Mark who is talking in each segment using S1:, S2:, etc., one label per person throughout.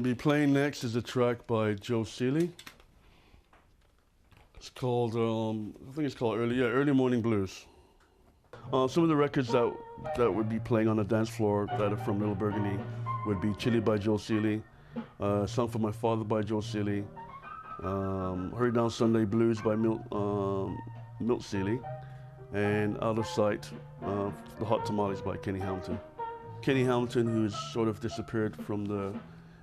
S1: going to be playing next is a track by Joe Seeley. It's called, I think it's called Early Morning Blues. Some of the records that would be playing on the dance floor that are from Little Burgundy would be Chili by Joe Seeley, Song for My Father by Joe Seeley, Hurry Down Sunday Blues by Milt Seeley, and Out of Sight, The Hot Tamales by Kenny Hamilton. Kenny Hamilton, who's sort of disappeared from the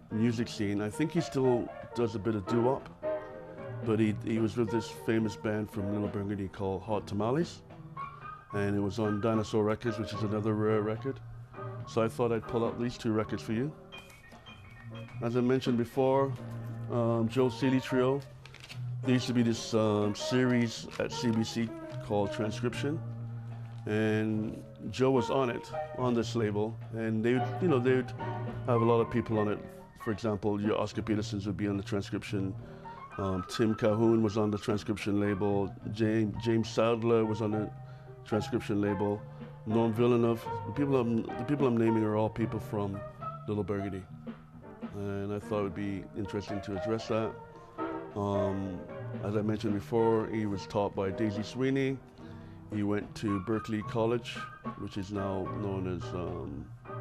S1: music scene, I think he still does a bit of doo-wop, but he was with this famous band from Little Burgundy called Hot Tamales, and it was on Dinosaur Records, which is another rare record. So I thought I'd pull out these two records for you. As I mentioned before, Joe Seeley Trio, there used to be this series at CBC called Transcription, and Joe was on it, on this label, and they would have a lot of people on it. For example, your Oscar Petersons would be on the Transcription. Tim Calhoun was on the Transcription label. James Sadler was on the Transcription label. Norm Villeneuve. The people I'm naming are all people from Little Burgundy, and I thought it would be interesting to address that. As I mentioned before, he was taught by Daisy Sweeney. He went to Berklee College, which is now known as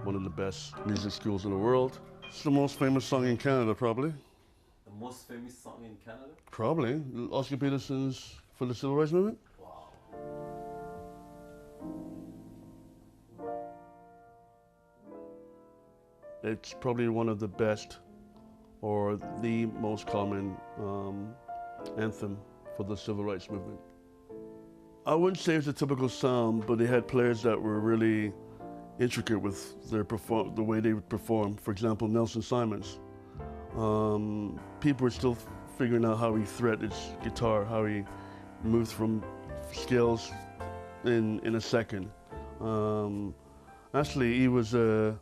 S1: one of the best music schools in the world. It's the most famous song in Canada, probably.
S2: The most famous song in Canada?
S1: Probably. Oscar Peterson's For the Civil Rights Movement.
S2: Wow.
S1: It's probably one of the best or the most common anthem for the Civil Rights Movement. I wouldn't say it's a typical sound, but they had players that were really intricate with the way they would perform. For example, Nelson Simons. People were still figuring out how he threaded his guitar, how he moved from scales in a second. Actually, he was an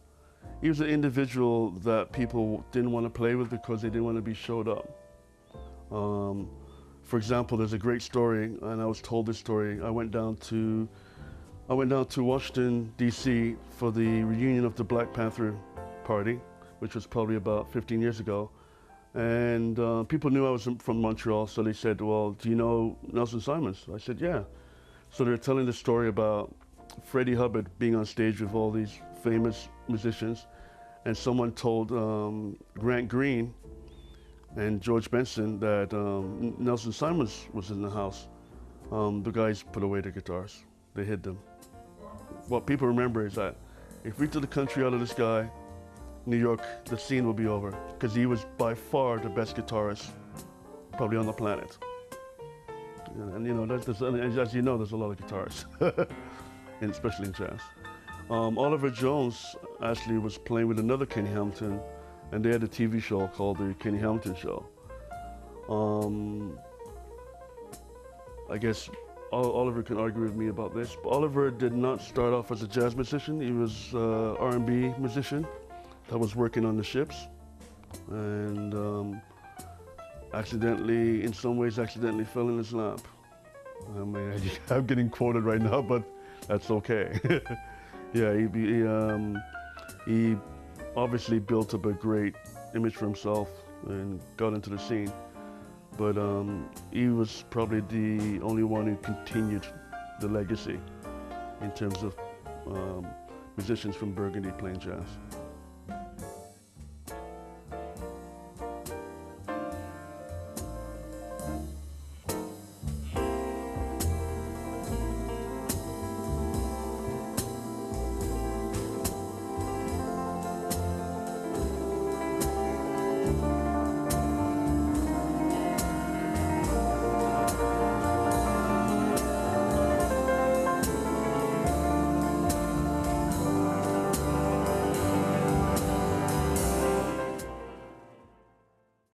S1: individual that people didn't want to play with because they didn't want to be showed up. For example, there's a great story, and I was told this story. I went down to Washington, D.C. for the reunion of the Black Panther Party, which was probably about 15 years ago. And people knew I was from Montreal, so they said, well, do you know Nelson Simons? I said, yeah. So they're telling the story about Freddie Hubbard being on stage with all these famous musicians, and someone told Grant Green and George Benson that Nelson Simons was in the house. The guys put away their guitars. They hid them. What people remember is that if we took the country out of this guy, New York, the scene will be over, because he was by far the best guitarist probably on the planet. And you know, as you know, there's a lot of guitarists, and especially in jazz. Oliver Jones actually was playing with another Kenny Hamilton, and they had a TV show called The Kenny Hamilton Show. I guess Oliver can argue with me about this, but Oliver did not start off as a jazz musician. He was an R&B musician that was working on the ships, and in some ways accidentally fell in his lap. I mean, I'm getting quoted right now, but that's okay. Yeah, he obviously built up a great image for himself and got into the scene, but he was probably the only one who continued the legacy in terms of musicians from Burgundy playing jazz.